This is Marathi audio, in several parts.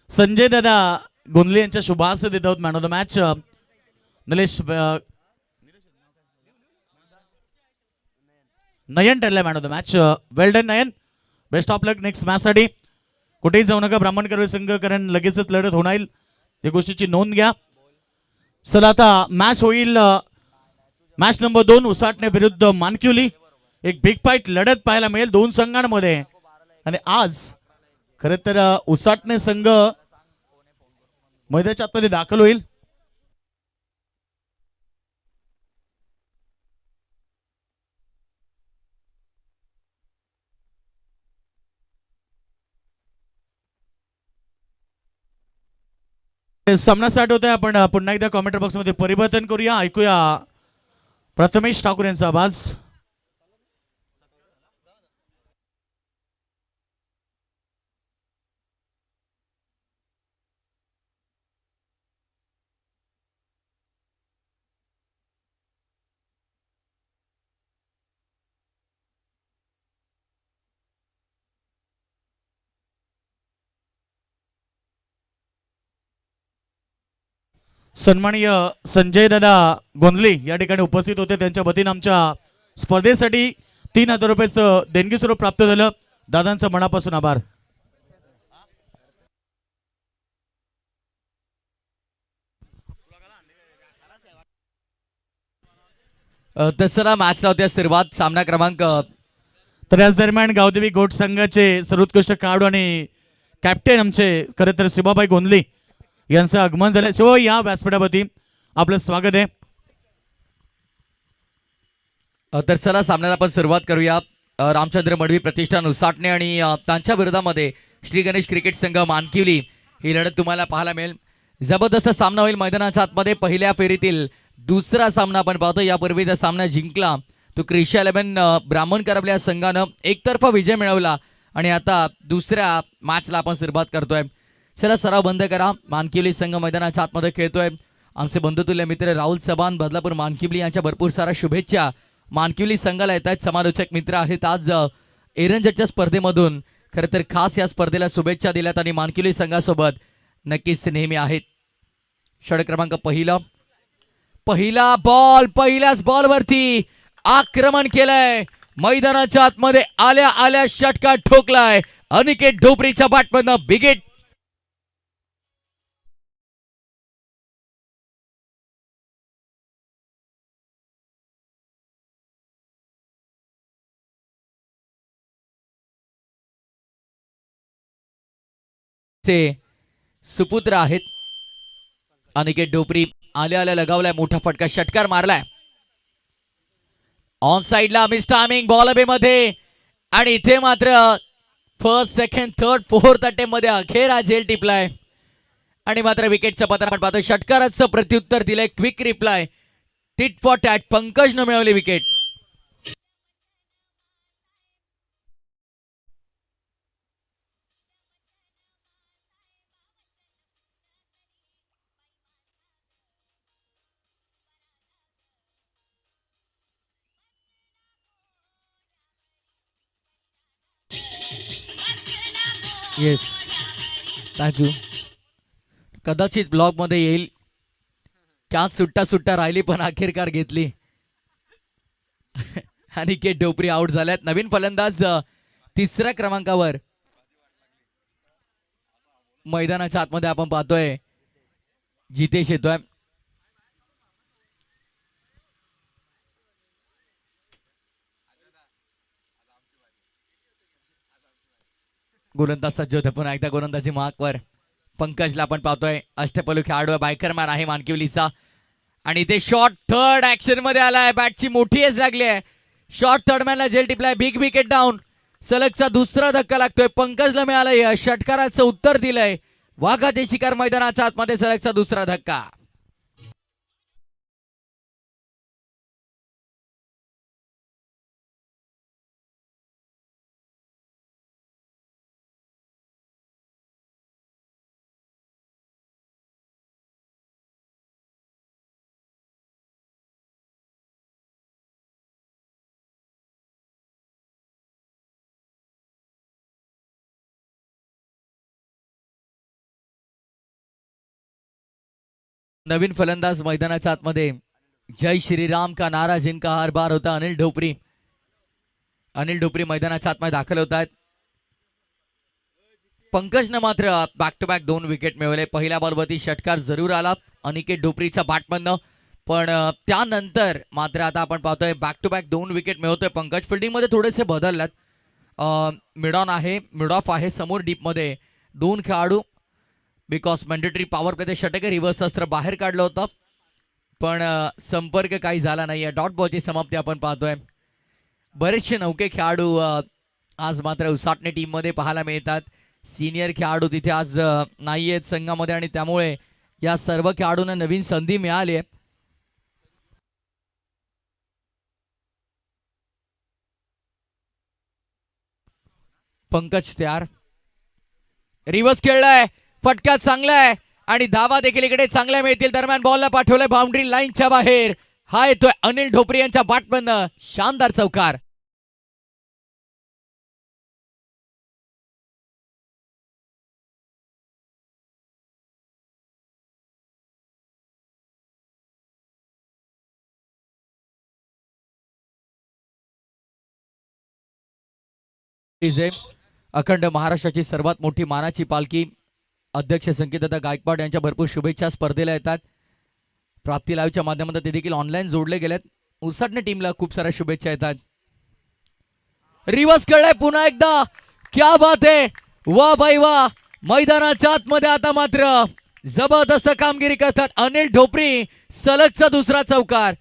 संजय दादा गोंधले यांच्या शुभास देत आहोत man of the match. Nilesh Nayan ठरलाय man of the match. Well done Nayan, best of luck next match साठी. कुठेही जाऊ नका ब्राह्मण करवे संघ, कारण लगेचच लढत होणार या गोष्टीची नोंद घ्या. चला आता मॅच होईल मॅच नंबर 2 उसाटणे विरुद्ध मानकिवली. एक बिग फाईट लढत पाहायला मिळेल दोन संघांमध्ये. आणि आज खरं तर उसाटणे संघ मैदानाच्या आतमध्ये दाखल होईल. सामना स्टार्ट होत आहे. आपण पुन्हा एकदा कॉमेंट बॉक्स मध्ये परिवर्तन करूया. ऐकूया प्रथमेश ठाकूर यांचा आवाज. सन्माननीय संजय दादा गोंधले या ठिकाणी उपस्थित होते. त्यांच्या वतीने आमच्या स्पर्धेसाठी 3,000 रुपयाचं देणगी स्वरूप प्राप्त झालं. दादांचं मनापासून आभार. दसरा मॅच लावते सुरुवात सामना क्रमांक. तर याच दरम्यान गावदेवी गोट संघाचे सर्वोत्कृष्ट खेळाडू आणि कॅप्टन आमचे खरे तर शिवाबाई गोंधले यांचं आगमन झालं. शिवाबाई या व्यासपीठावरती आपलं स्वागत आहे. तर चला सामन्याला आपण सुरुवात करूया. रामचंद्र मडवी प्रतिष्ठान उसाटणे आणि त्यांच्या विरोधामध्ये श्री गणेश क्रिकेट संघ मानकिवली ही लढत तुम्हाला पाहायला मिळेल. जबरदस्त सामना होईल मैदानाच्या आतमध्ये. पहिल्या फेरीतील दुसरा सामना आपण पाहतो. यापूर्वीचा सामना जिंकला तो क्रिशा 11 ब्राह्मण करबले या संघानं एकतर्फा विजय मिळवला. आणि आता दुसऱ्या मॅचला आपण सुरुवात करतोय. चला सराव बंद करा. मानकिवली संघ मैदानाच्या आतमध्ये खेळतोय. आमचे बंधुतुल्य मित्र राहुल चव्हाण बदलापूर मानकिवली यांच्या भरपूर साऱ्या शुभेच्छा मानकिवली संघाला येत आहेत. समालोचक मित्र आहेत आज एरंजटच्या स्पर्धेमधून. खरं तर खास या स्पर्धेला शुभेच्छा दिल्यात आणि मानकिवली संघासोबत नक्कीच नेहमी आहेत. षटक क्रमांक पहिला बॉल. पहिल्याच बॉलवरती आक्रमण केलंय. मैदानाच्या आतमध्ये आल्या आल्या षटका ठोकलाय. अनिकेत ढोपरीच्या बॅटमधनं बिगेट. सुपुत्र आहेत अनिकेत ढोपरी. आल्या आल्या लगावलाय मोठा फटका, षटकार मारलाय. ऑन साइडला मिस टायमिंग बॉल अबे मध्ये. आणि इथे मात्र first second third fourth attempt मध्ये अखेर हा झेल टिपलाय. आणि मात्र विकेटचं पतन आपण पाहतो. षटकाराचं प्रत्युत्तर दिलंय. Quick reply tit for tat. पंकजनं मिळवली विकेट. Yes, thank you. कदाचित ब्लॉग मध्ये येईल. कॅच सुट्टा सुट्टा राहिली पण अखेरकार घेतली. अनिकेत ढोपरी आउट झाल्यात. नवीन फलंदाज तिसऱ्या क्रमांकावर मैदानाच्या आतमध्ये आपण पाहतोय जितेश येतोय. गोलंदाज सज्ज होते. पुन्हा एकदा गोलंदाजी मार्कवर पंकजला आपण पाहतोय. अष्टपैलू खेळाडू बायकरमॅन आहे मानकिवलीचा. आणि ते शॉर्ट थर्ड ऍक्शन मध्ये आलाय. बॅटची मोठी एज लागली आहे. शॉर्ट थर्ड मॅनला जेल टिपलाय. Big wicket down. सलगचा दुसरा धक्का लागतोय. पंकजला मिळालंय. षटकाराचं उत्तर दिलंय. वाघाचे शिकार मैदानाच्या आतमध्ये सलगचा दुसरा धक्का. नवीन फलंदाज मैदानाच्या आतमध्ये. जय श्रीराम का नारा जिनका हर बार होता. अनिल ढोपरी. अनिल ढोपरी मैदानाच्या आतमध्ये दाखल होत आहेत. पंकजनं मात्र बॅक टू बॅक 2 विकेट मिळवले. पहिल्या बॉलवरती षटकार जरूर आला अनिकेत ढोपरीचा बॅटमधनं, पण त्यानंतर मात्र आता आपण पाहतोय बॅक टू बॅक 2 विकेट मिळवतोय पंकज. फिल्डिंगमध्ये थोडेसे बदलल्यात. मिड ऑफ आहे समोर डीपमध्ये 2 खेळाडू, बिकॉज मॅन्डेटरी पॉवर प्ले ते षटक रिव्हर्स अस्त्र बाहेर काढलं होतं, पण संपर्क काही झाला नाहीये. डॉट बॉलची समाप्ती आपण पाहतोय. बरेचसे नौके खेळाडू आज मात्र उसाटणे टीममध्ये पाहायला मिळतात. सिनियर खेळाडू तिथे आज नाही आहेत संघामध्ये, आणि त्यामुळे या सर्व खेळाडूंना नवीन संधी मिळाली आहे. पंकज तयार. रिव्हर्स खेळलाय, फटका चांगला आहे आणि धावा देखील इकडे चांगल्या मिळतील. दरम्यान बॉलला पाठवलंय बाउंड्री लाईनच्या बाहेर. हा येतोय अनिल ढोपरी यांच्या बॅटमधनं. शानदार चौकार. अखंड महाराष्ट्राची सर्वात मोठी मानाची पालखी अध्यक्ष संकेतदादा गायकवाड यांच्या भरपूर शुभेच्छा स्पर्धेला येतात. प्राप्ती लाईव्हच्या माध्यमातून ते देखील ऑनलाईन जोडले गेलेत. उसाटणे टीमला खूप साऱ्या शुभेच्छा येतात. रिव्हर्स खेळलाय पुन्हा एकदा. क्या बात आहे, वा बाई वा. मैदानाच्या आतमध्ये आता मात्र जबरदस्त कामगिरी करतात अनिल ढोपरी. सलगचा दुसरा चौकार.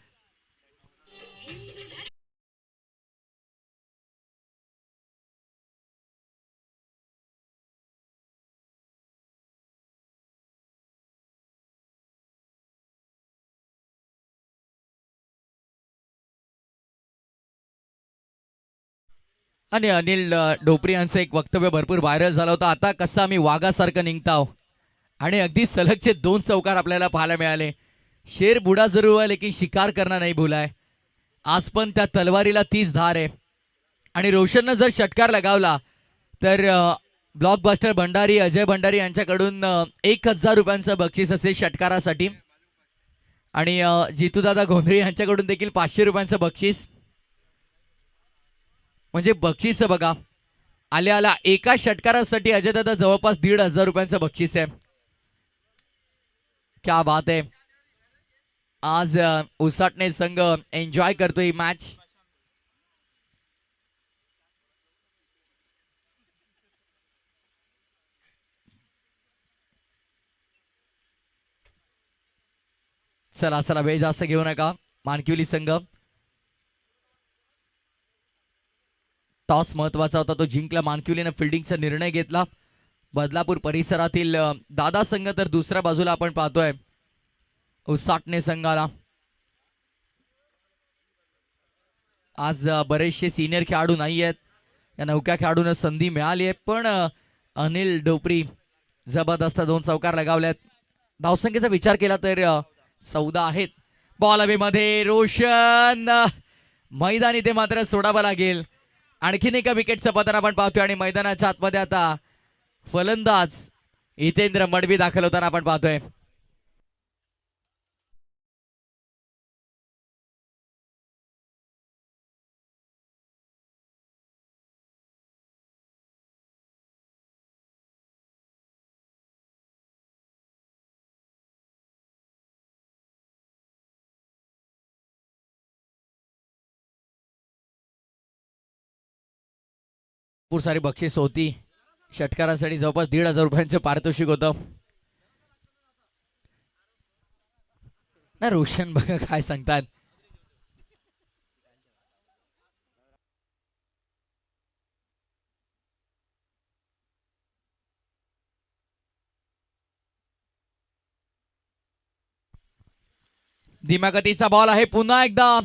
आणि अनिल ढोपरी यांचं एक वक्तव्य भरपूर व्हायरल झालं होतं. आता कसं आम्ही वाघासारखं निघताव, आणि अगदी सलगचे 2 चौकार आपल्याला पाहायला मिळाले. शेर बुडा जरूर हुआ लेकिन शिकार करना नहीं भूला है. आज पण त्या तलवारीला तीच धार आहे. आणि रोशननं जर षटकार लगावला तर ब्लॉकबस्टर भंडारी अजय भंडारी यांच्याकडून 1000 रुपयांचं बक्षीस असेल षटकारासाठी, आणि जितूदादा गोंधळे यांच्याकडून देखील 500 रुपयांचं बक्षीस. म्हणजे बक्षीस बघा, आल्या एका षटकारासाठी अजयदादा जवळपास 1500 रुपयांचं बक्षीस आहे. क्या बात आहे. आज उसाटणे संघ एन्जॉय करतोय ही मॅच. चला चला, वेळ जास्त घेऊ नका. मानकिवली संघ टॉस महत्वाचा होता, तो जिंकला. मानकिवलीने फिल्डिंगचा निर्णय घेतला. बदलापूर परिसरातील दादा संघ तर दुसऱ्या बाजूला आपण पाहतोय उसाटणे संघाला. आज बरेचसे सिनियर खेळाडू नाही आहेत. या नौक्या खेळाडूंना संधी मिळाली आहे, पण अनिल ढोपरी जबरदस्त 2 चौकार लगावल्यात. धावसंख्येचा विचार केला तर 14 आहेत. बॉल हवेमध्ये. रोशन मैदान इथे मात्र सोडावं लागेल. आणखीन एका विकेटचं पतन आपण पाहतोय, आणि मैदानाच्या आतमध्ये आता फलंदाज हितेंद्र मडवी दाखल होताना आपण पाहतोय. भरपूर सारी बक्षीस होती. षटकारासाठी जवळपास 1500 रुपयांचं पारितोषिक होतं. ना रोशन बघा काय सांगतात. धीम्या बॉल आहे. पुन्हा एकदा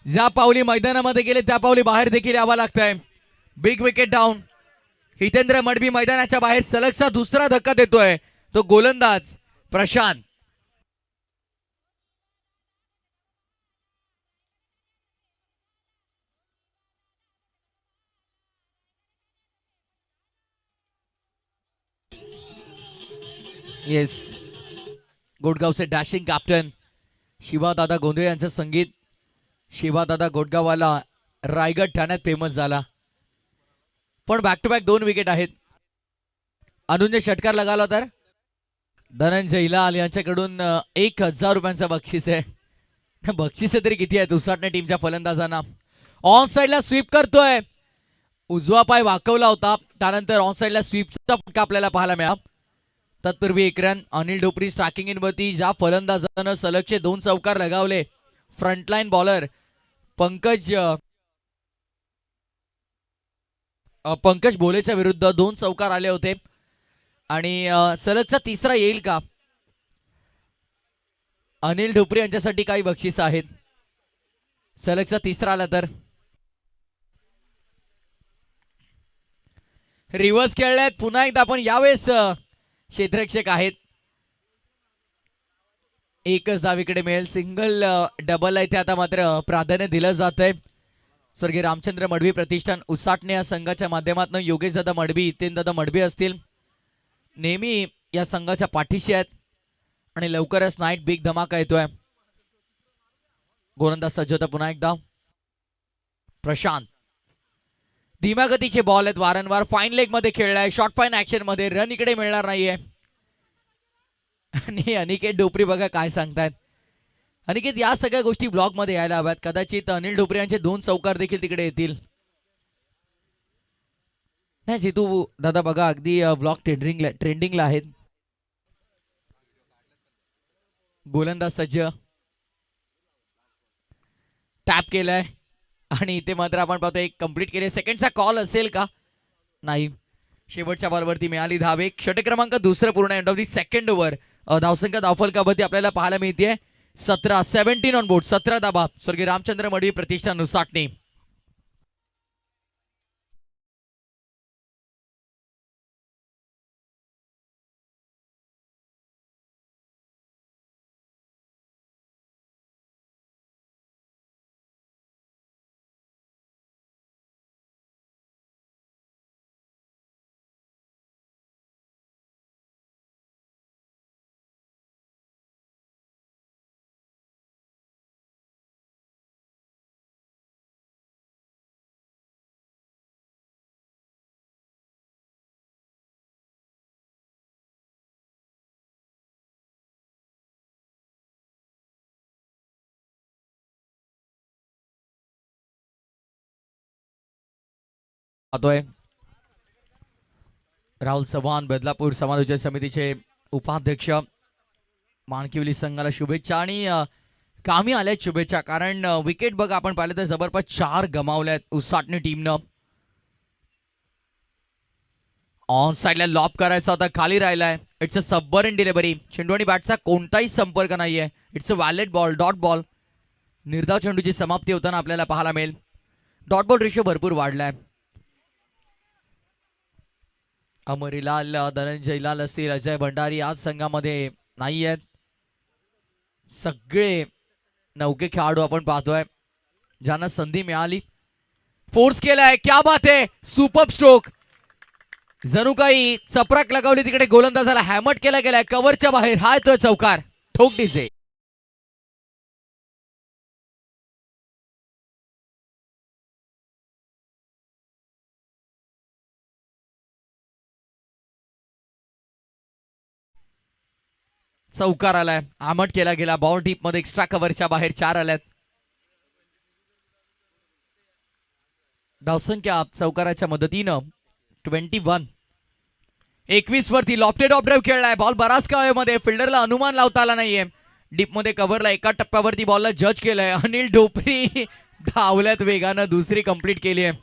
ज्या पावली मैदानामध्ये गेले त्या पावली बाहेर देखील यावं लागतंय. Big wicket down. Hitendra Madvi मैदानाच्या बाहेर. सलगचा दुसरा धक्का देतोय तो गोलंदाज प्रशांत. येस, गोडगावचे डॅशिंग कॅप्टन शिवादादा गोंधळे यांचं संगीत. शिवादादा गोडगाववाला रायगड ठाण्यात फेमस झाला, पण बॅक टू बॅक 2 विकेट आहेत. अनुजने षटकार लगावला तर धनंजय हिलाल यांच्याकडून 1000 रुपयांचा बक्षीस आहे. बक्षिसे तरी किती आहेत उसाटणे टीमच्या फलंदाजांना. ऑन साइडला स्वीप करतोय, उजवा पाय वाकवला होता, त्यानंतर ऑन साइडला स्वीपचा फटका आपल्याला पाहायला मिळाला. तत्पूर्वी 1 रन. अनिल ढोपरी स्ट्रायकिंग इन वरती. ज्या फलंदाजानं सलगचे 2 चौकार लगावले, फ्रंटलाईन बॉलर पंकज भोलेच्या विरुद्ध 2 चौकार आले होते आणि सलगचा 3रा येईल का? अनिल ढोपरे यांच्यासाठी काही बक्षीस आहेत. सलगचा 3रा आला तर रिव्हर्स खेळल्यात पुन्हा एकदा, पण यावेळेस क्षेत्ररक्षक आहेत. एकच धाव मिळेल. सिंगल डबल आहे ते आता मात्र प्राधान्य दिलं जात आहे. स्वर्गीय रामचंद्र मडवी प्रतिष्ठान उसाटणे या संघाच्या माध्यमातून योगेश दादा मडवी, हितेन दादा मडवी असतील, नेहमी या संघाच्या पाठीशी आहेत आणि लवकरच नाईट बिग धमाका येतोय. गोलंदाज सज्ज होता पुन्हा एकदा प्रशांत. धीम्या गतीचे बॉल आहेत वारंवार. फाईन लेग मध्ये खेळलाय, शॉर्ट फाईन ऍक्शन मध्ये. रन इकडे मिळणार नाहीये. आणि अनिकेत ढोपरी बघा काय सांगतायत. अनिकेत, या सगळ्या गोष्टी ब्लॉक मध्ये यायला हव्यात. कदाचित अनिल ढोपरे यांचे 2 चौकार देखील तिकडे येतील. नाही जितू दादा बघा अगदी ब्लॉक ट्रेंडिंगला आहेत. गोलंदाज सज्ज, टॅप केलाय आणि इथे मात्र आपण पाहतो एक कंप्लीट केले. सेकंडचा कॉल असेल का? नाही. शेवटच्या बॉलवरती मिळाली धाव. एक षटक क्रमांक 2 पूर्ण. End of the second over. धावसंख्या धावफलकावरती आपल्याला पाहायला मिळते 17 ऑन बोर्ड. 17 धाबा. स्वर्गीय रामचंद्र मडवी प्रतिष्ठान उसाटणे. पाहतोय राहुल चव्हाण, बदलापूर समालोचन समितीचे उपाध्यक्ष. माणकिवली संघाला शुभेच्छा आणि कामी आल्यात शुभेच्छा, कारण विकेट बघा आपण पाहिलं तर जबरदस्त 4 गमावल्यात उसाटणे टीमनं. ऑन साइडला लॉप करायचा होता, खाली राहिलाय. It's a submarine delivery. चेंडू आणि बॅटचा कोणताही संपर्क नाहीये. It's a valid ball, dot ball. निर्धाव चेंडूची समाप्ती होताना आपल्याला पाहायला मिळेल. डॉट बॉल रेशो भरपूर वाढलाय. अमर हिलाल, धनंजय हिलाल असतील, अजय भंडारी आज संघामध्ये नाही आहेत. सगळे नौके खेळाडू आपण पाहतोय ज्यांना संधी मिळाली. फोर्स केलाय, क्या बात आहे, सुपर स्ट्रोक. जणू काही चपराक लगावली तिकडे. गोलंदाजाला हॅमट केला गेलाय कव्हरच्या बाहेर. हा येतोय चौकार, ठोक डीजे. चौकार आलाय, आमट केला गेला. बॉल डीप मध्ये एक्स्ट्रा कव्हरच्या बाहेर 4 आल्यात. धावसंख्या चौकाराच्या मदतीनं 21. 21 वरती लॉफ्टेड ऑफ ड्राइव्ह खेळलाय. बॉल बराच काळामध्ये फिल्डरला अनुमान लावता आला नाहीये. डीप मध्ये कव्हरला एका टप्प्यावरती बॉलला जज केलंय. अनिल ढोपरी धावल्यात वेगानं, दुसरी कंप्लीट केली आहे.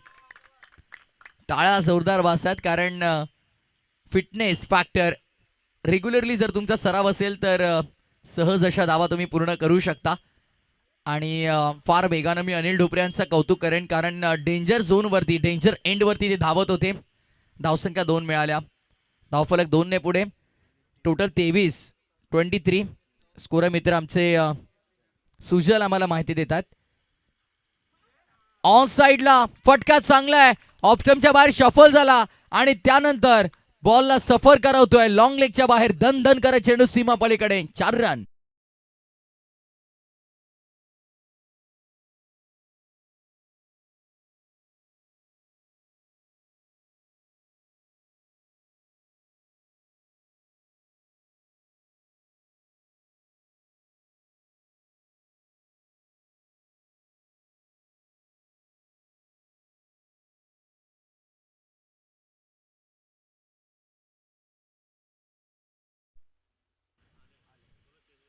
टाळ्या जोरदार वाजतात, कारण फिटनेस फॅक्टर रेग्युलरली जर तुमचा सराव असेल तर सहज अशा धावा तुम्ही पूर्ण करू शकता. आणि फार वेगानं मी अनिल ढोपरे यांचं कौतुक करेन, कारण डेंजर झोनवरती, डेंजर एंडवरती ते धावत होते. धावसंख्या 2 मिळाल्या. धावफलक 2 ने पुढे. टोटल 23 स्कोर मित्र आमचे सुजल आम्हाला माहिती देतात. ऑन साइडला फटका चांगला आहे, ऑफ स्टंपच्या बाहेर शफल झाला आणि त्यानंतर बॉलला सफर करवतोय लॉंग लेगच्या बाहेर, दन दन करत चेंडू सीमा पलीकडे, 4 रन.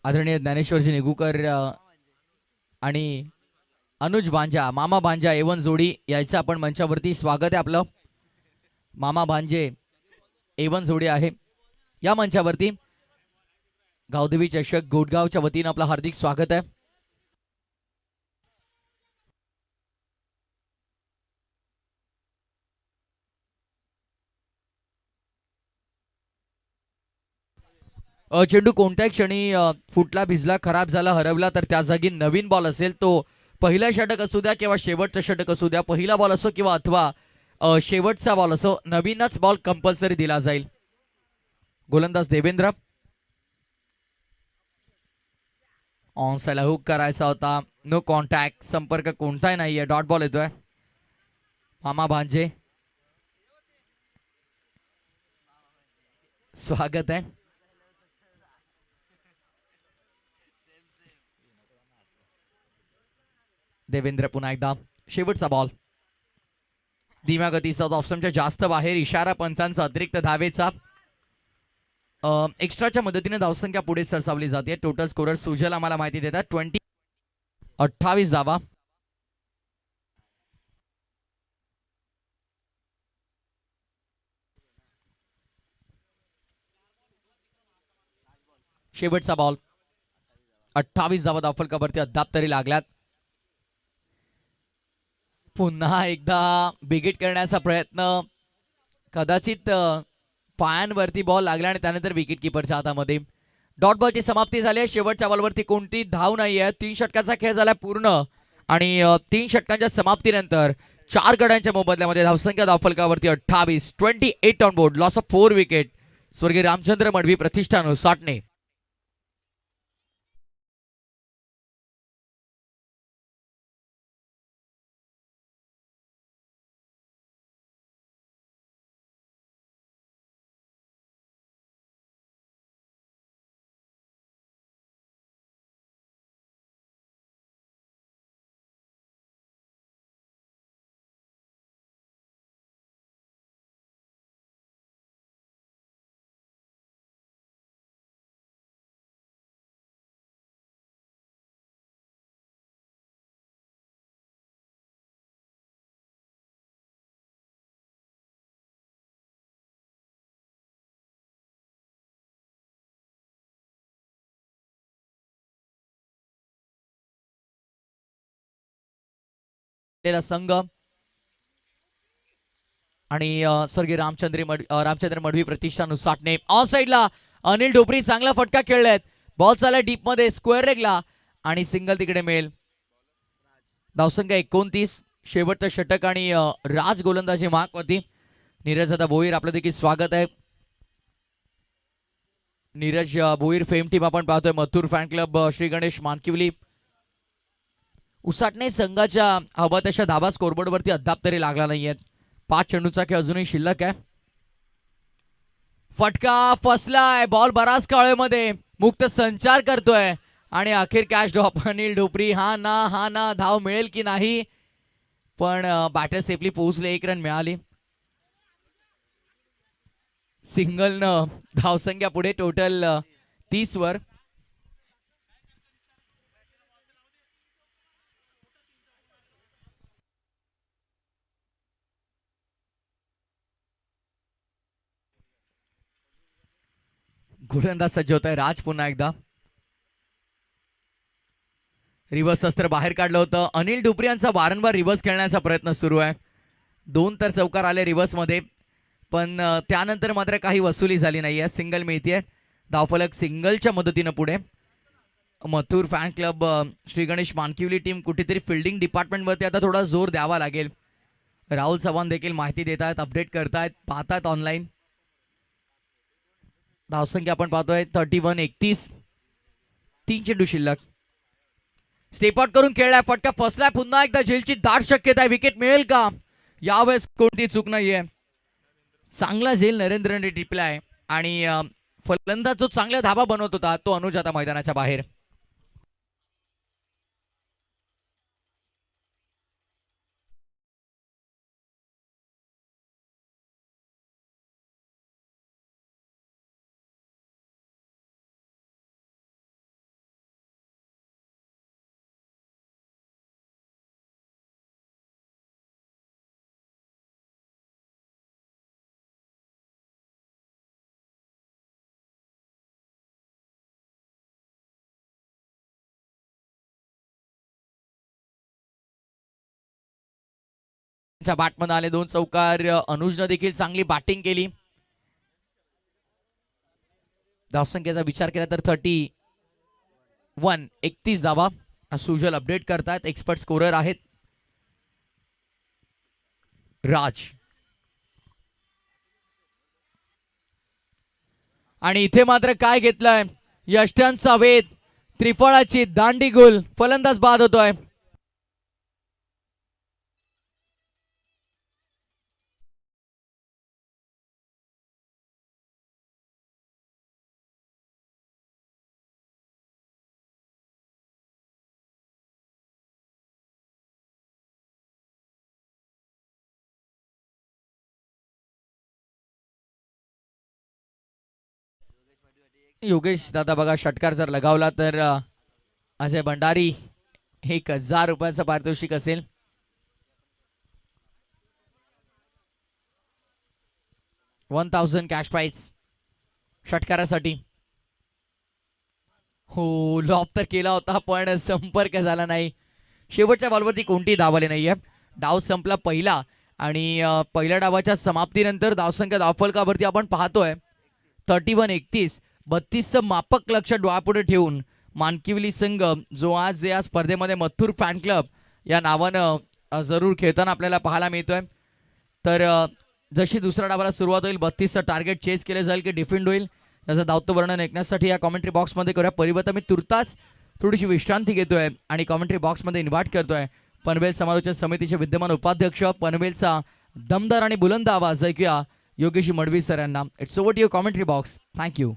आदरणीय ज्ञानेश्वरजी निगुकर आणि अनुज भांजा, मामा भांजा एवन जोडी यायचं आपण मंचावरती स्वागत आहे आपलं. मामा भांजे एवन जोडी आहे या मंचावरती. गावदेवी चषक गोडगावच्या वतीनं आपलं हार्दिक स्वागत आहे. चेंडू कोणत्याही क्षणी फुटला, भिजला, खराब झाला, हरवला तर त्या जागी नवीन बॉल असेल, तो पहिला षटक असू द्या किंवा शेवटचा षटक असू द्या, पहिला बॉल असो किंवा अथवा शेवटचा बॉल असो, नवीनच बॉल कंपल्सरी दिला जाईल. गोलंदाज देवेंद्र ऑन साइडला हुक करायचा होता, नो कॉन्टॅक्ट, संपर्क कोणताही नाहीये, डॉट बॉल येतोय. मामा भांजे स्वागत आहे. देवेंद्र पुन्हा एकदा, शेवटचा बॉल, धीम्या गतीचा, ऑप्शनच्या जास्त बाहेर, इशारा पंचांचा, अतिरिक्त धावेचा. एक्स्ट्राच्या मदतीने धावसंख्या पुढे सरसावली जाते. टोटल स्कोरर सुजल आम्हाला माहिती देतात 28 धावा. शेवटचा बॉल, 28 धावा धावफलकावरती अद्याप तरी लागल्यात. पुन्हा एकदा बिगिट करण्याचा प्रयत्न, कदाचित पायांवरती बॉल लागला आणि त्यानंतर विकेट किपरच्या हातामध्ये. डॉट बॉलची समाप्ती झाली आहे. शेवटच्या बॉलवरती कोणती धाव नाही आहे. 3 षटकाचा खेळ झाला पूर्ण आणि 3 षटकांच्या समाप्तीनंतर 4 गड्यांच्या मोबदल्यामध्ये धावसंख्या धावफलकावरती 28 on board, loss of 4 wicket. स्वर्गीय रामचंद्र मडवी प्रतिष्ठान साठणे. संघ आणि स्वर्गीय रामचंद्र मडवी प्रतिष्ठान साठणे. ऑन साइडला अनिल ढोपरी चांगला फटका खेळलेत. बॉल चालला डीप मध्ये, स्क्वेअर लेगला आणि सिंगल तिकडे मिळेल. धावसंख्या 29. शेवटचं षटक आणि राज गोलंदाजी मार्कवरती. नीरज दादा भोईर आपलं देखील स्वागत आहे. नीरज भोईर फेम टीम आपण पाहतोय. Mathur fan club, Shri Ganesh Mankivali. उसाटणे संघाच्या हव्या तशा धावा स्कोरबोर्ड वरती अद्याप तरी लागला नाहीयेत. 5 चेंडूचा खेळ अजूनही शिल्लक आहे. फटका फसलाय, बॉल बराच काळेमध्ये मुक्त संचार करतोय आणि अखेर कॅच ड्रॉप. अनिल ढोपरी हा ना धाव मिळेल की नाही, पण बॅटर सेफली पोहोचले. 1 रन मिळाली. सिंगल न धावसंख्या पुढे टोटल 30 वर. गोलंदाज सज्ज होत आहे. राज पुन्हा एकदा रिव्हर्स अस्त्र बाहेर काढलं होतं. अनिल ढोपरी यांचा वारंवार रिव्हर्स खेळण्याचा प्रयत्न सुरू आहे. 2 तर चौकार आले रिव्हर्स मध्ये, पण त्यानंतर मात्र काही वसुली झाली नाहीये. सिंगल मिळतीये. धावफलक सिंगलच्या मदतीनं पुढे. Mathur fan club, Shri Ganesh Mankivali team कुठेतरी फिल्डिंग डिपार्टमेंटवरती आता थोडा जोर द्यावा लागेल. राहुल चव्हाण देखील माहिती देत आहेत, अपडेट करतायत, पाहतात ऑनलाईन. धावसंख्या आपण पाहतोय 31-31. 3 चेंडू शिल्लक. स्टेप आउट करून खेळलाय, फटका फसलाय, पुन्हा एकदा झेलची दाट शक्यता आहे. विकेट मिळेल का? यावेळेस कोणती चूक नाहीये. चांगला झेल नरेंद्रने टिपलाय आणि फलंदाज जो चांगला धाबा बनवत होता तो अनुज आता मैदानाच्या बाहेर. बॅटमध्ये आले 2 चौकार. अनुजनं देखील चांगली बॅटिंग केली. धावसंख्येचा विचार केला तर 31 धावा. सुजल अपडेट करतायत, एक्सपर्ट स्कोरर आहेत राज. आणि इथे मात्र काय घेतलंय, यष्ट्यांचा वेध, त्रिफळाची दांडी गुल. फलंदाज बाद होतोय. योगेश दादा बघा, षटकार जर लगावला तर अजय भंडारी 1000 रुपयाचं पारितोषिक असेल. $1000 कॅश प्राइज षटकारासाठी. हो, लॉब तर केला होता पण संपर्क झाला नाही. शेवटच्या बॉलवरती कोणतीही धाव आली नाहीये. डाव संपला पहिला आणि पहिल्या डावाच्या समाप्तीनंतर धावसंख्या धावफलकावरती आपण पाहतोय 31-31. 32चं मापक लक्ष डोळ्यापुढे ठेवून मानकिवली संघ, जो आज या स्पर्धेमध्ये मथुर फॅन क्लब या नावानं जरूर खेळताना आपल्याला पाहायला मिळतोय. तर जशी दुसऱ्या डावाला सुरुवात होईल 32चं टार्गेट चेस केलं जाईल की डिफेंड होईल, याचं धावतं वर्णन ऐकण्यासाठी या कॉमेंट्री बॉक्समध्ये करूया. परिवर्तन मी तुर्तास थोडीशी विश्रांती घेतोय आणि कॉमेंट्री बॉक्समध्ये इन्व्हाइट करतोय पनवेल समालोचन समितीचे विद्यमान उपाध्यक्ष, पनवेलचा दमदार आणि बुलंद आवाज ऐकूया योगेश मडवी सर यांना. It's over to your commentary box. Thank you.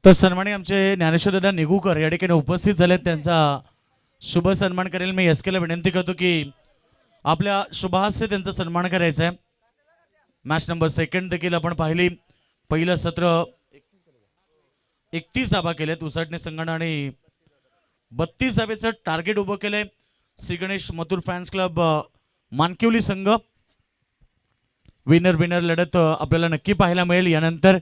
तर सन्मानी आमचे ज्ञानेश्वर दादा निगुकर या ठिकाणी उपस्थित झालेत. त्यांचा शुभ सन्मान करेल. मी एसकेला विनंती करतो की आपल्या शुभहास्य त्यांचा सन्मान करायचा आहे. मॅच नंबर 2 देखील आपण पाहिली. पहिलं सत्र 31 धाबा केलेत उसटणे संघाने आणि 32 धाब्याचं टार्गेट उभं केलंय श्री गणेश मथुर फॅन्स क्लब मानकिवली संघ. विनर विनर लढत आपल्याला नक्की पाहायला मिळेल यानंतर.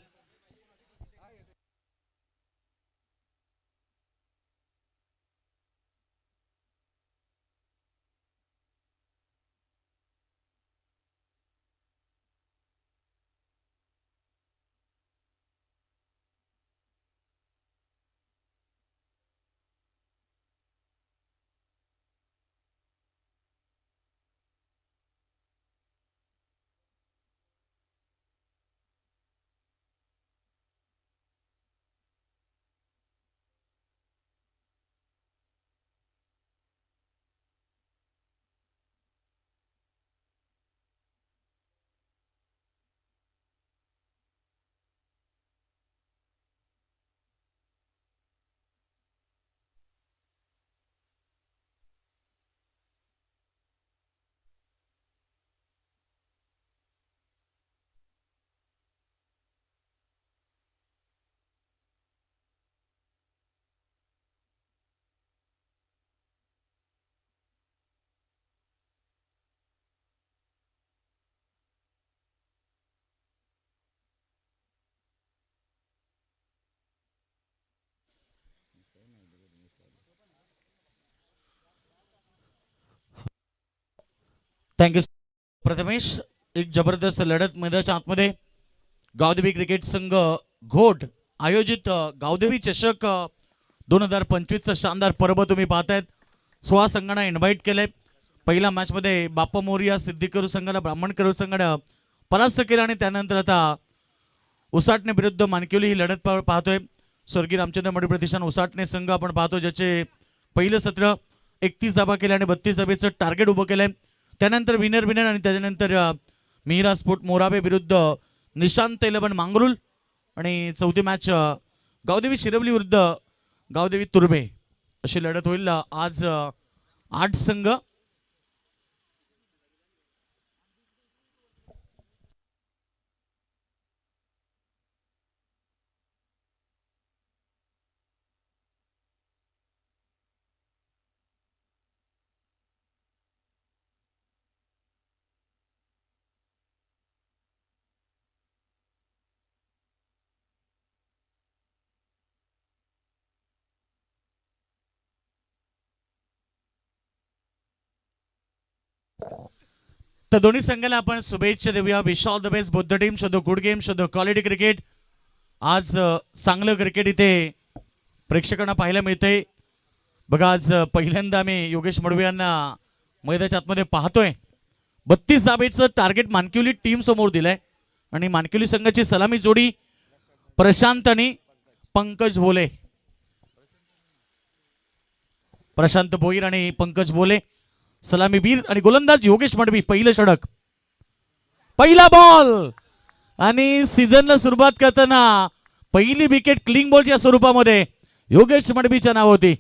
थँक्यू प्रथमेश. एक जबरदस्त लढत मैदानाच्या आतमध्ये गावदेवी क्रिकेट संघ घोट आयोजित गावदेवी चषक 2025चा शानदार पर्व तुम्ही पाहतायत. 16 संघांना इन्व्हाइट केलंय. पहिल्या मॅच मध्ये बाप्पा मोरिया सिद्धी करू संघाला ब्राह्मण करू संघाने परास्त केलं आणि त्यानंतर आता उसाटणे विरुद्ध मानकिवली ही लढत पाहतोय. स्वर्गीय रामचंद्र मडी प्रतिष्ठान उसाटणे संघ आपण पाहतो ज्याचे पहिलं सत्र 31 धाबा केले आणि 32 धाबेचं टार्गेट उभं केलंय. त्यानंतर विनर आणि त्याच्यानंतर मिहिरा स्पोर्ट मोराबे विरुद्ध निशांत 11 मांगरुल आणि चौथी मॅच गावदेवी शिरवली विरुद्ध गावदेवी तुर्भे अशी लढत होईल. आज 8 संघ तर दोन्ही संघाला आपण शुभेच्छा देऊया. Wish all the best both the team. शोधो गुड गेम, शोधो क्वालिटी क्रिकेट. आज चांगलं क्रिकेट इथे प्रेक्षकांना पाहायला मिळतंय. बघा आज पहिल्यांदा आम्ही योगेश मडवी यांना मैदानाच्या आतमध्ये पाहतोय. 32 धाबेचं टार्गेट मानकिवली टीम समोर दिलंय आणि मानकिवली संघाची सलामी जोडी प्रशांत आणि पंकज भोले. प्रशांत भोईर आणि पंकज भोले सलामीवीर आणि गोलंदाज योगेश मडवी. पहिलं षटक, पहिला बॉल आणि सीझनला सुरुवात करताना पहिली विकेट क्लिंग बॉलच्या स्वरूपामध्ये योगेश मडवीच्या नाव होती.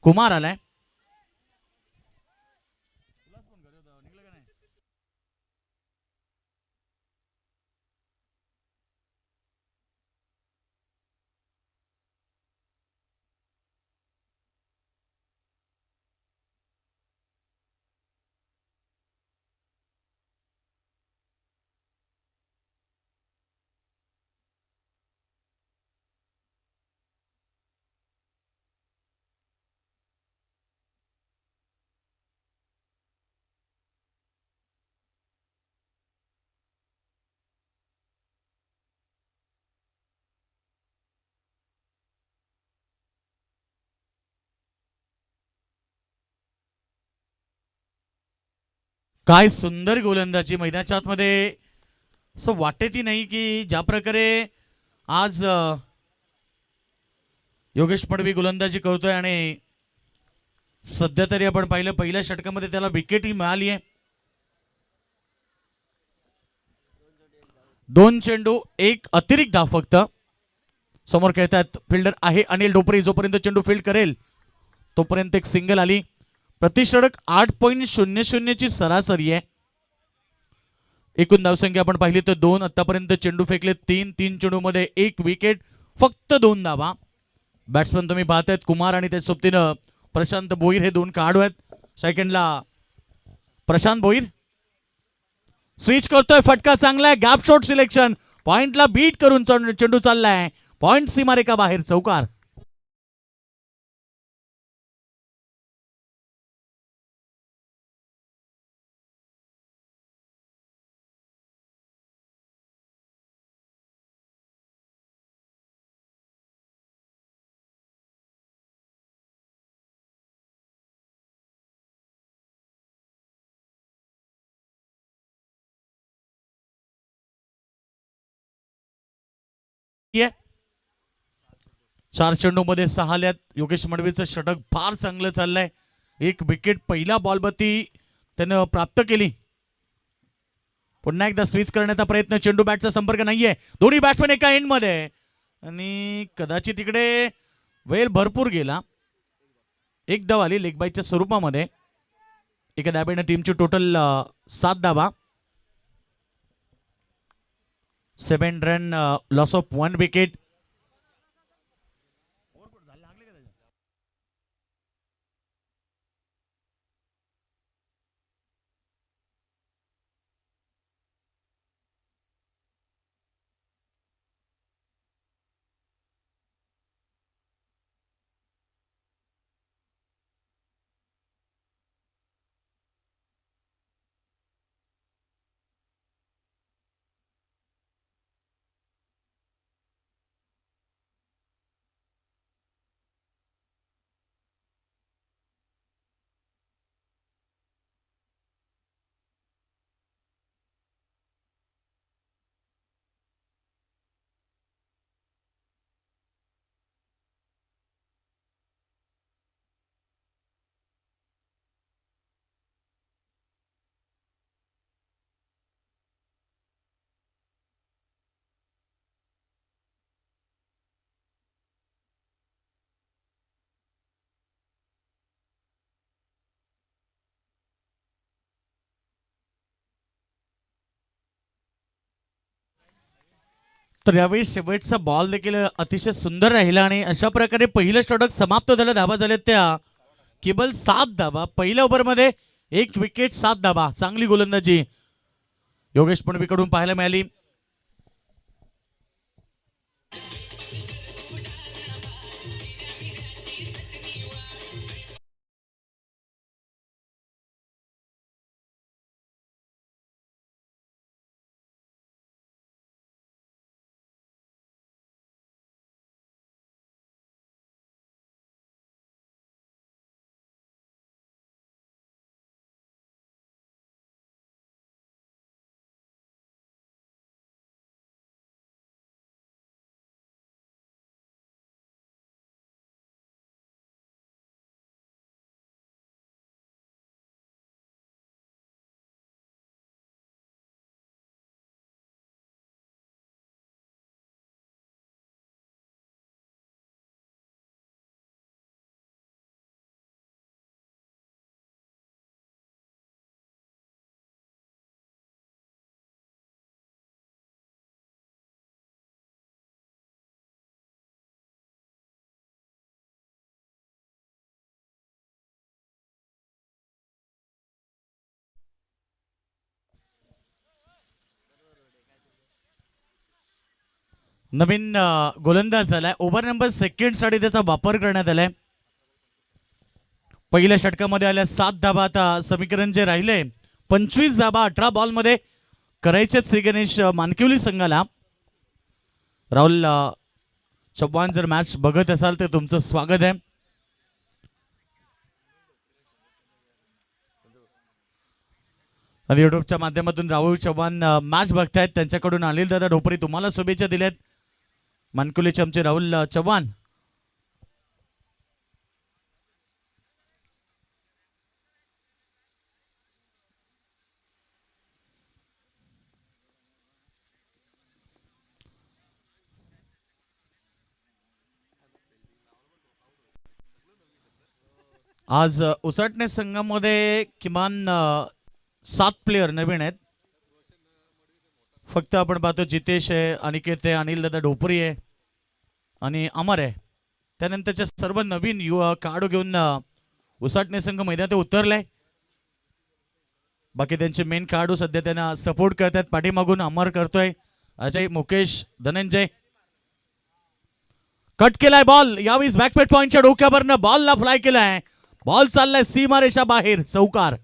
कुमार आलाय. काय सुंदर गोलंदाजी मैदानाच्या आतमध्ये. असं वाटतही नाही की ज्या प्रकारे आज योगेश मडवी गोलंदाजी करतोय आणि सध्या तरी आपण पाहिलं पहिल्या षटकामध्ये त्याला विकेट ही मिळाली आहे. 2 चेंडू 1 अतिरिक्त धाव फक्त. समोर खेळतात फिल्डर आहे अनिल डोपरे. जोपर्यंत चेंडू फील्ड करेल तोपर्यंत एक सिंगल आली. प्रतिषटक 8.00 ची सरासरी आहे. एकूण धावसंख्या आपण पाहिली तर 2. आतापर्यंत चेंडू फेकले 3 चेंडू मध्ये 1 विकेट, फक्त 2 धावा. बॅट्समन तुम्ही पाहतायत कुमार आणि त्या सोबतीनं प्रशांत भोईर हे 2 खेळाडू आहेत. सेकंडला प्रशांत भोईर स्विच करतोय. फटका चांगला आहे. Gap shot selection. पॉइंटला बीट करून चेंडू चाललाय. पॉइंट सीमारेखा बाहेर. चौकार. 4 चेंडूमध्ये 6 आल्यात. योगेश मडवीचं षटक फार चांगलं चाललंय. एक विकेट पहिल्या बॉलवरती त्यानं प्राप्त केली. पुन्हा एकदा स्विच करण्याचा प्रयत्न. चेंडू बॅटचा संपर्क नाहीये. दोन्ही बॅट्समॅन एका एंड मध्ये आणि कदाचित तिकडे वेळ भरपूर गेला. एक धाव आली लेग बाईच्या स्वरूपामध्ये. एका धाब्याने टीमची टोटल 7 धावा. 7 रन लॉस ऑफ 1 विकेट. तर यावेळी शेवटचा बॉल देखील अतिशय सुंदर राहिला आणि अशा प्रकारे पहिलं षटक समाप्त झालं. धावा झाल्या त्या केवळ 7 धावा. पहिल्या ओव्हरमध्ये 1 विकेट 7 धावा. चांगली गोलंदाजी योगेश पणवीकडून पाहायला मिळाली. नवीन गोलंदाज झालाय. ओव्हर नंबर सेकंड साठी त्याचा वापर करण्यात आलाय. पहिल्या षटकामध्ये आल्या 7 धाबा. आता समीकरण जे राहिले 25 धाबा 18 बॉल मध्ये करायचे श्री गणेश मानकिवली संघाला. राहुल चव्हाण जर मॅच बघत असाल तर तुमचं स्वागत आहे. आणि युट्यूबच्या माध्यमातून राहुल चव्हाण मॅच बघतायत. त्यांच्याकडून अनिल दादा ढोपरे तुम्हाला शुभेच्छा दिल्यात. मानकुलीचे आमचे राहुल चव्हाण. आज उसाटणे संघामध्ये किमान 7 प्लेयर नवीन आहेत. फक्त आपण पाहतो जितेश आहे, अनिकेत आहे, अनिल दादा ढोपरी आहे आणि अमर आहे. त्यानंतरच्या सर्व नवीन युवा खेळाडू घेऊन उसाटणे संघ मैदानात उतरलाय. बाकी त्यांचे मेन खेळाडू सध्या त्यांना सपोर्ट करतात. पाठीमागून अमर करतोय. अजय, मुकेश, धनंजय. कट केलाय बॉल. यावेळी बॅकपेट पॉइंटच्या डोक्यावरनं बॉलला फ्लाय केलाय. बॉल चाललाय सीमारेषा बाहेर. चौकार.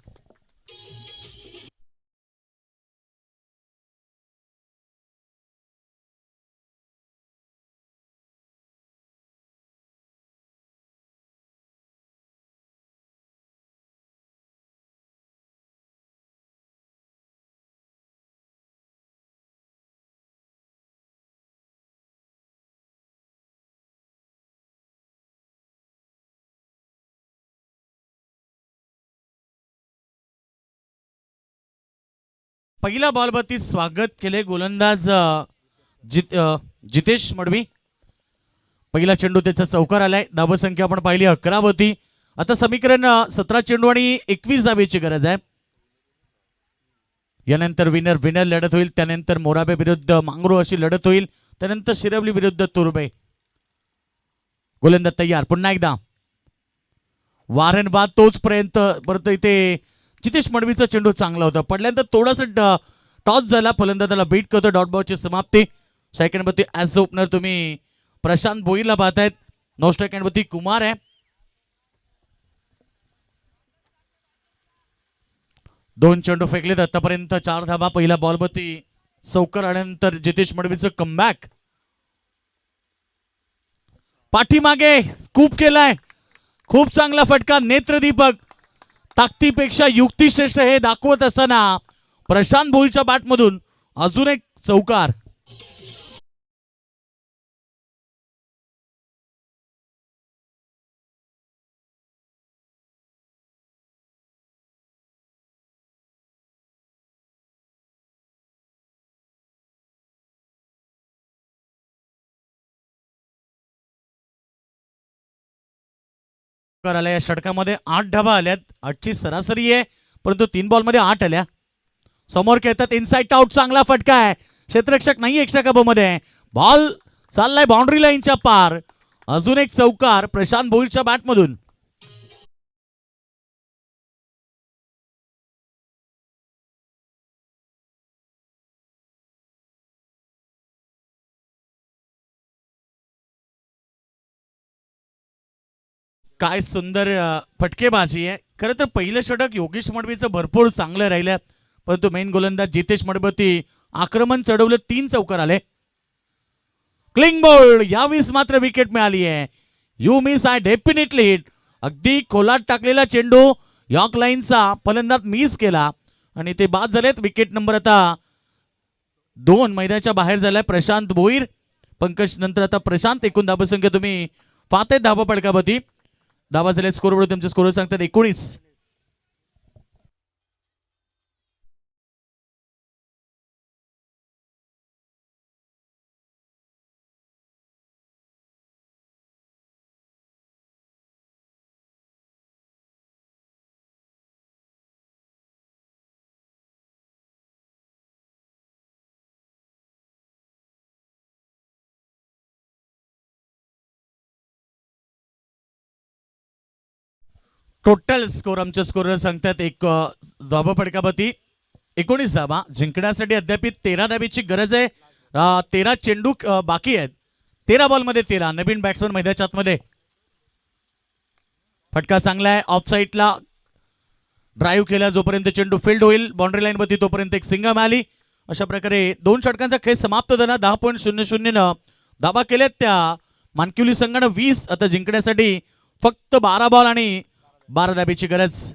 पहिल्या बॉलवरती स्वागत केले गोलंदाज जितेश मडवी. पहिला चेंडू त्याचा चौकार आलाय. धावसंख्या आपण पाहिली 11 होती. आता समीकरण 17 चेंडू आणि 21 धावेची गरज आहे. यानंतर विनर विनर लढत होईल. त्यानंतर मोराबे विरुद्ध मांगरो अशी लढत होईल. त्यानंतर शिरवली विरुद्ध तुर्बे. गोलंदाज तयार. पुन्हा एकदा वारंवार तोच परत इथे जितेश मडवीचा चेंडू चांगला होता. पडल्यानंतर थोडासा टॉस झाला. फलंदाजाला बीट करतो. डॉट बॉलची समाप्ती. स्ट्राईक वरती ॲज ओपनर तुम्ही प्रशांत भोईरला पाहतायत. नो स्ट्राईक वरती कुमार आहे. 2 चेंडू फेकलेत आतापर्यंत. 4 धाबा. पहिल्या बॉलवरती चौकार आल्यानंतर जितेश मडवीचं कमबॅक. पाठीमागे खूप केलाय. खूप चांगला फटका. नेत्रदीपक. ताकदीपेक्षा युक्ती श्रेष्ठ हे दाखवत असताना प्रशांत भोईरच्या बॅटमधून अजून एक चौकार. आल्या या षटकामध्ये 8 धाबा आल्यात. 8ची सरासरी आहे परंतु 3 बॉलमध्ये 8 आल्या. समोर खेळतात. Inside out. चांगला फटका आहे. क्षेत्ररक्षक नाही एक्स्ट्रा कबमध्ये. बॉल चाललाय बाउंड्री लाईनच्या पार. अजून एक चौकार प्रशांत भोईरच्या बॅटमधून. काय सुंदर फटकेबाजी आहे. खरं तर पहिलं षटक योगेश मडवीचं भरपूर चांगलं राहिलं परंतु मेन गोलंदाज जितेश मडवती आक्रमण चढवलं. 3 चौकार आले. Cling ball. यावेळेस मात्र विकेट मिळाली आहे. You miss I definitely hit. अगदी खोलात टाकलेला चेंडू यॉर्क लाईनचा फलंदाज मिस केला आणि ते बाद झालेत. विकेट नंबर आता 2 मैदानाच्या बाहेर झालाय प्रशांत भोईर. पंकज नंतर आता प्रशांत. एकूण धावसंख्या तुम्ही पाहताय धावा पडकावरती. धावा झाले. स्कोरवर तुमचे स्कोर सांगतात 19. टोटल स्कोर आमच्या स्कोरर सांगतात एक धाबा फटकावरती 19 धाबा. जिंकण्यासाठी अद्याप 13 धाबेची गरज आहे. 13 चेंडू बाकी आहेत. 13 बॉलमध्ये 13. नवीन बॅट्समन मैदानाच्या आतमध्ये. फटका चांगला आहे. ऑफ साईडला ड्राईव्ह केला. जोपर्यंत चेंडू फील्ड होईल बाउंड्री लाईन वरती तोपर्यंत एक सिंगल मिळाली. अशा प्रकारे 2 षटकांचा खेळ समाप्त झाला. 10.00 धाबा केल्यात त्या मानकिवली संघानं. 20. आता जिंकण्यासाठी फक्त 12 बॉल आणि 12 धाबेची गरज.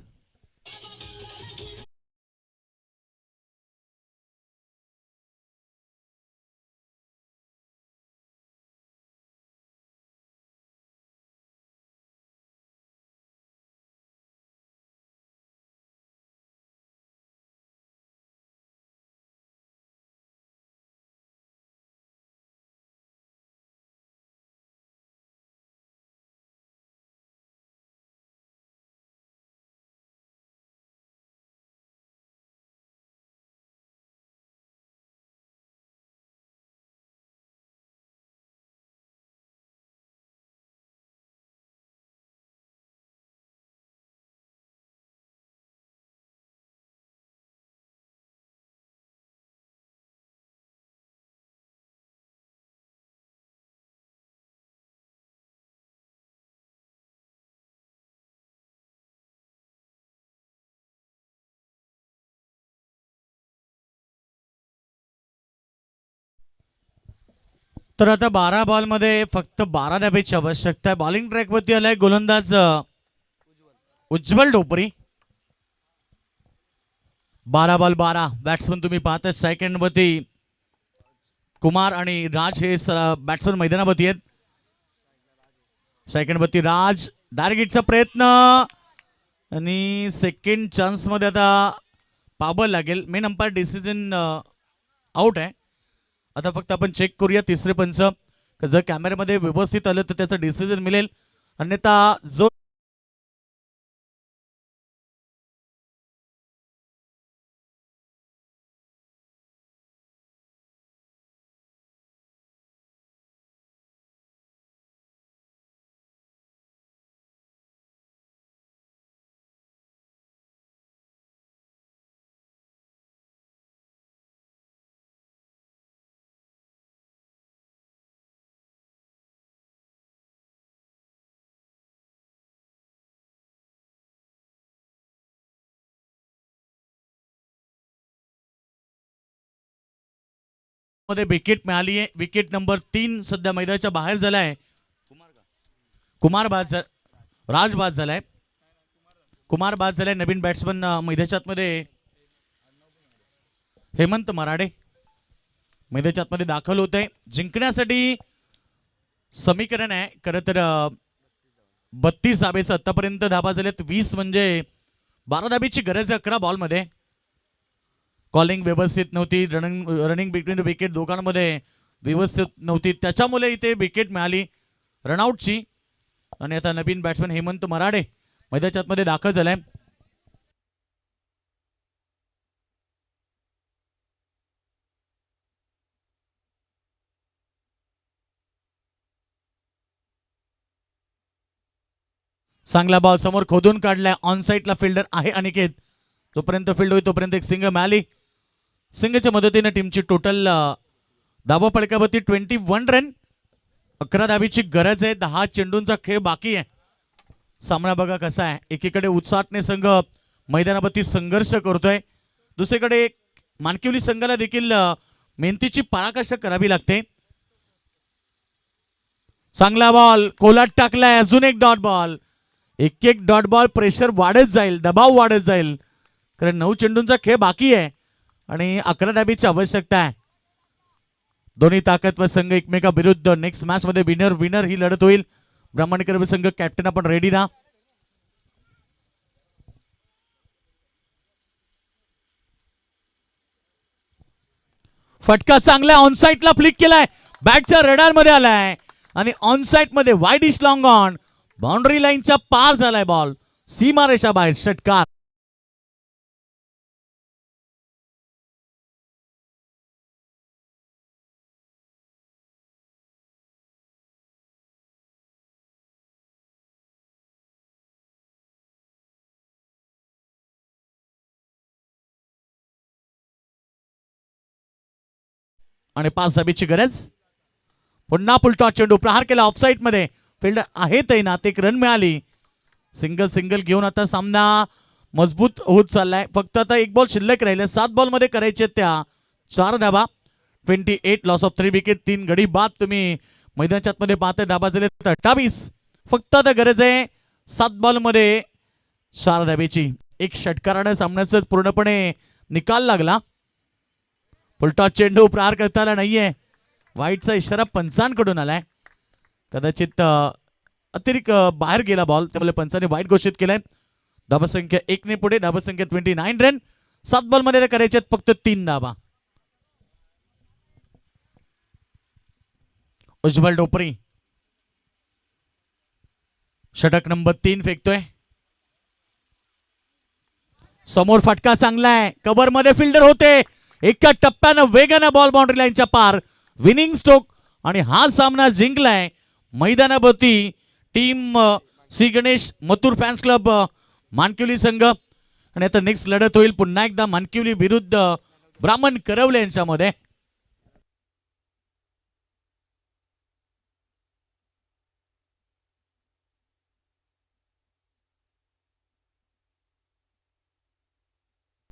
तर आता 12 बॉलमध्ये फक्त 12 धाब्याची आवश्यकता आहे. बॉलिंग ट्रॅकवरती आलाय गोलंदाज उज्ज्वल ढोपरी. 12 बॉल 12. बॅट्समन तुम्ही पाहताय स्ट्राईक एंडवरती कुमार आणि राज हे बॅट्समन मैदानावरती आहेत. स्ट्राईक एंडवरती राज. डायरेक्ट हिटचा प्रयत्न आणि सेकंड चान्स मध्ये आता पाबल लागेल. मेन अंपायर डिसिजन आउट आहे. आता फक्त आपण चेक करूया तिसरे पंच, जर कॅमेऱ्यामध्ये व्यवस्थित आलं तर त्याचं डिसिजन मिळेल, अन्यथा जो मध्ये विकेट मिळाली आहे. विकेट नंबर 3 सध्या मैदानाच्या बाहेर झालाय. कुमार बाद राज बाद झालाय. कुमार बाद झालाय. नवीन बॅट्समन मैदानाच्या आतमध्ये हेमंत मराडे मैदानाच्या आतमध्ये दाखल होत आहे. जिंकण्यासाठी समीकरण आहे खरं तर 32 धाबेचं आतापर्यंत धाबा झालेत 20, म्हणजे 12 धाबीची गरज आहे 11 बॉलमध्ये. कॉलिंग व्यवस्थित नव्हती, रनिंग बिटवीन द विकेट दोघांमध्ये व्यवस्थित नव्हती, त्याच्यामुळे इथे विकेट मिळाली रनआउटची. आणि आता नवीन बॅट्समन हेमंत मराडे मैदानाच्या आतमध्ये दाखल झालाय. चांगला बॉल समोर खोदून काढलाय. ऑन साईडला फिल्डर आहे अनिकेत. तोपर्यंत फील्ड होईल तोपर्यंत एक सिंगल मिळाली. सिंगलच्या मदतीने टीमची टोटल धावा फलकावरती 21 रन. 11 धाबीची गरज आहे. 10 चेंडूंचा खेळ बाकी आहे. सामना बघा कसा आहे. एकीकडे उत्साहाने संघ मैदानावरती संघर्ष करतोय, दुसरीकडे मानकिवली संघाला देखील मेहनतीची पराकाष्ठा करावी लागते. चांगला बॉल कोलाट टाकलाय. अजून एक डॉट बॉल. एक एक डॉट बॉल. प्रेशर वाढत जाईल, दबाव वाढत जाईल, कारण 9 चेंडूंचा खेळ बाकी आहे आणि 11 धाबीची आवश्यकता आहे. दोन्ही ताकदवर संघ एकमेका विरुद्ध. नेक्स्ट मॅच मध्ये विनर विनर ही लढत होईल. ब्राह्मणकर संघ कॅप्टन आपण रेडी ना. फटका चांगला ऑन साइडला फ्लिक केलाय. बॅटच्या रडार मध्ये आलाय आणि ऑन साइड मध्ये वाईड इश लॉंग ऑन. बाउंड्री लाईनच्या पार झालाय बॉल. सीमारेषा बाहेर षटकार. आणि 5 धाबीची गरज. पुन्हा पुलटॉ चेंडू प्रहार केला ऑफसाईड मध्ये. फिल्डर आहे तैनात. एक रन मिळाली. सिंगल सिंगल घेऊन आता सामना मजबूत होत चाललाय. फक्त आता एक बॉल शिल्लक राहिले. 7 बॉल मध्ये करायचे त्या 4 धाबा. 28 लॉस ऑफ 3 विकेट. 3 गडी बाद तुम्ही मैदानाच्या आतमध्ये पाहताय. धाबा झाले 28. फक्त आता गरज आहे 7 बॉल मध्ये 4 धाबेची. एक षटकाराने सामन्याचा पूर्णपणे निकाल लागला. पुलटॉ चेंडू प्रहार करता आला नाहीये. वाईटचा इशारा पंचांकडून आलाय. कदाचित अतिरिक्त बाहेर गेला बॉल, त्यामुळे पंचाने वाईट घोषित केलाय. धाबा संख्या 1 ने पुढे. धाबा संख्या 29 रन. 7 बॉल मध्ये करायचे फक्त 3 धाबा. उज्ज्वल डोपरी षटक नंबर 3 फेकतोय. समोर फटका चांगला आहे. कव्हर मध्ये फिल्डर होते. एका टप्प्यानं वेगानं बॉल बाउंड्री लाईनच्या पार. विनिंग स्ट्रोक आणि हा सामना जिंकलाय मैदानावरती team Shri Ganesh Mathur fans club Mankivali संघ. आणि आता नेक्स्ट लढत होईल पुन्हा एकदा मानकिवली विरुद्ध ब्राह्मण करवले यांच्यामध्ये.